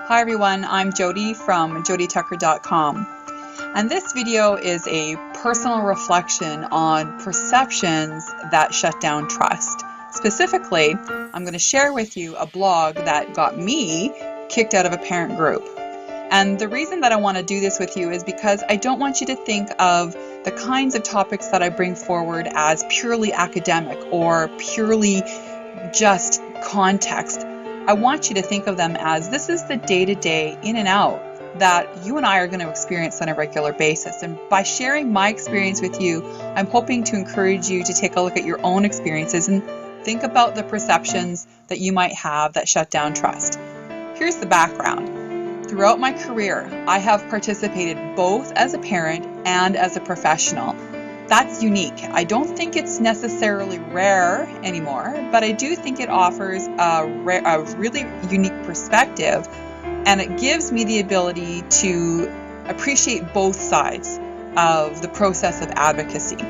Hi everyone, I'm Jody from jodytucker.com, and this video is a personal reflection on perceptions that shut down trust. Specifically, I'm going to share with you a blog that got me kicked out of a parent group. And the reason that I want to do this with you is because I don't want you to think of the kinds of topics that I bring forward as purely academic or purely just context. I want you to think of them as this is the day-to-day in and out that you and I are going to experience on a regular basis. And by sharing my experience with you, I'm hoping to encourage you to take a look at your own experiences and think about the perceptions that you might have that shut down trust. Here's the background. Throughout my career, I have participated both as a parent and as a professional. That's unique. I don't think it's necessarily rare anymore, but I do think it offers a really unique perspective, and it gives me the ability to appreciate both sides of the process of advocacy.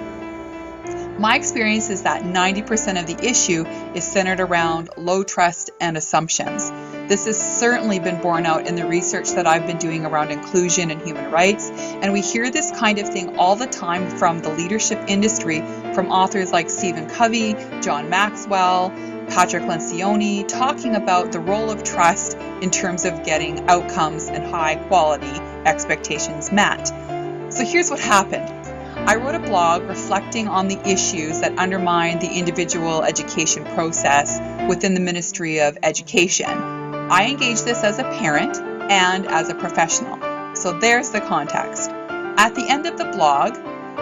My experience is that 90% of the issue is centered around low trust and assumptions. This has certainly been borne out in the research that I've been doing around inclusion and human rights, and we hear this kind of thing all the time from the leadership industry, from authors like Stephen Covey, John Maxwell, Patrick Lencioni, talking about the role of trust in terms of getting outcomes and high quality expectations met. So here's what happened. I wrote a blog reflecting on the issues that undermine the individual education process within the Ministry of Education. I engage this as a parent and as a professional. So there's the context. At the end of the blog,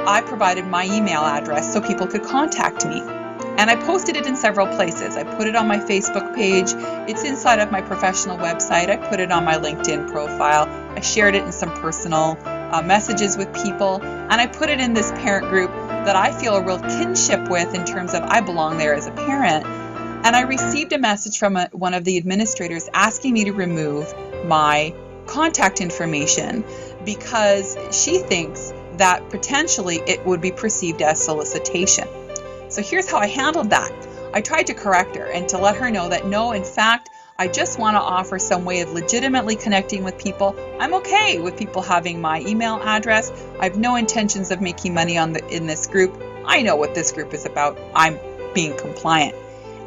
I provided my email address so people could contact me. And I posted it in several places. I put it on my Facebook page. It's inside of my professional website. I put it on my LinkedIn profile. I shared it in some personal messages with people. And I put it in this parent group that I feel a real kinship with in terms of I belong there as a parent. And I received a message from one of the administrators asking me to remove my contact information because she thinks that potentially it would be perceived as solicitation. So here's how I handled that. I tried to correct her and to let her know that no, in fact, I just want to offer some way of legitimately connecting with people. I'm okay with people having my email address. I have no intentions of making money in this group. I know what this group is about. I'm being compliant.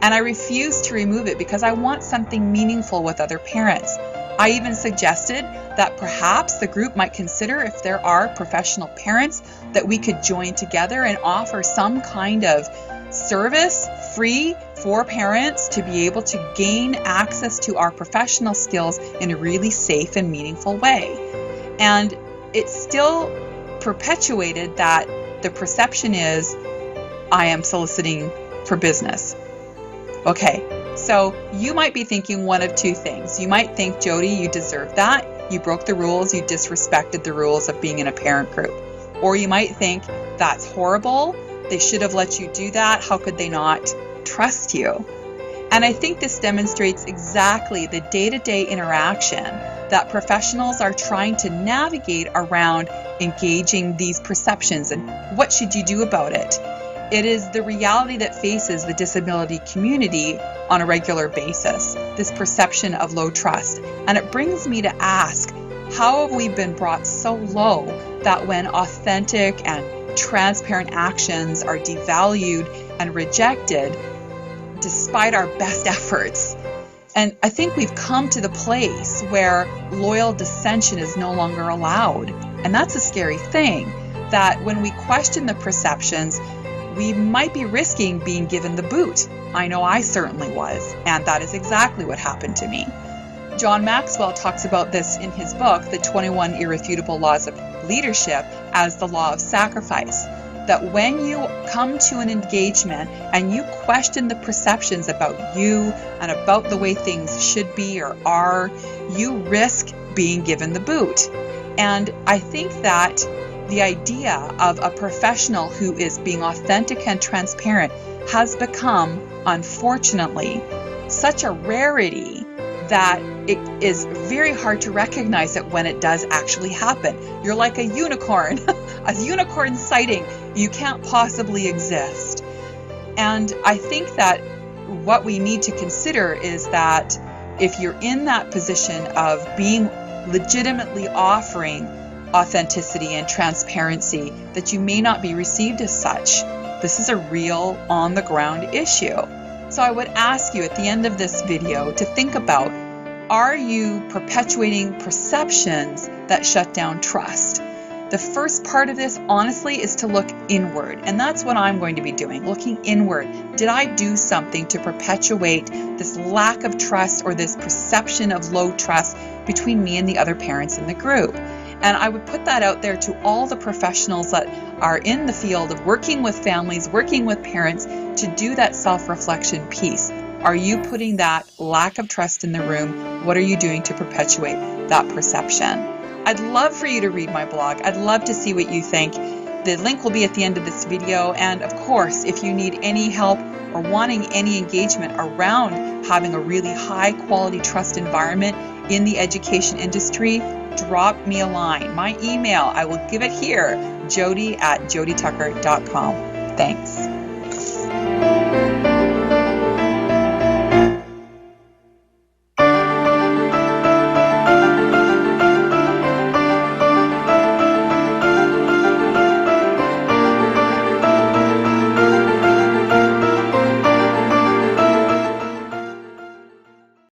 And I refused to remove it because I want something meaningful with other parents. I even suggested that perhaps the group might consider if there are professional parents that we could join together and offer some kind of service free for parents to be able to gain access to our professional skills in a really safe and meaningful way. And it's still perpetuated that the perception is I am soliciting for business. Okay, so you might be thinking one of two things. You might think, Jody, you deserve that. You broke the rules. You disrespected the rules of being in a parent group. Or you might think, that's horrible. They should have let you do that. How could they not trust you? And I think this demonstrates exactly the day-to-day interaction that professionals are trying to navigate around engaging these perceptions and what should you do about it. It is the reality that faces the disability community on a regular basis, this perception of low trust. And it brings me to ask, how have we been brought so low that when authentic and transparent actions are devalued and rejected despite our best efforts? And I think we've come to the place where loyal dissension is no longer allowed. And that's a scary thing, that when we question the perceptions, we might be risking being given the boot. I know I certainly was, and that is exactly what happened to me. John Maxwell talks about this in his book, The 21 Irrefutable Laws of Leadership, as the law of sacrifice. That when you come to an engagement and you question the perceptions about you and about the way things should be or are, you risk being given the boot. And I think that the idea of a professional who is being authentic and transparent has become, unfortunately, such a rarity that it is very hard to recognize it when it does actually happen. You're like a unicorn, a unicorn sighting. You can't possibly exist. And I think that what we need to consider is that if you're in that position of being legitimately offering authenticity and transparency, that you may not be received as such. This is a real on-the-ground issue. So I would ask you at the end of this video to think about, are you perpetuating perceptions that shut down trust? The first part of this, honestly, is to look inward. And that's what I'm going to be doing, looking inward. Did I do something to perpetuate this lack of trust or this perception of low trust between me and the other parents in the group? And I would put that out there to all the professionals that are in the field of working with families, working with parents, to do that self-reflection piece. Are you putting that lack of trust in the room? What are you doing to perpetuate that perception? I'd love for you to read my blog. I'd love to see what you think. The link will be at the end of this video. And of course, if you need any help or wanting any engagement around having a really high quality trust environment in the education industry, drop me a line. My email, I will give it here, jody@jodytucker.com. Thanks.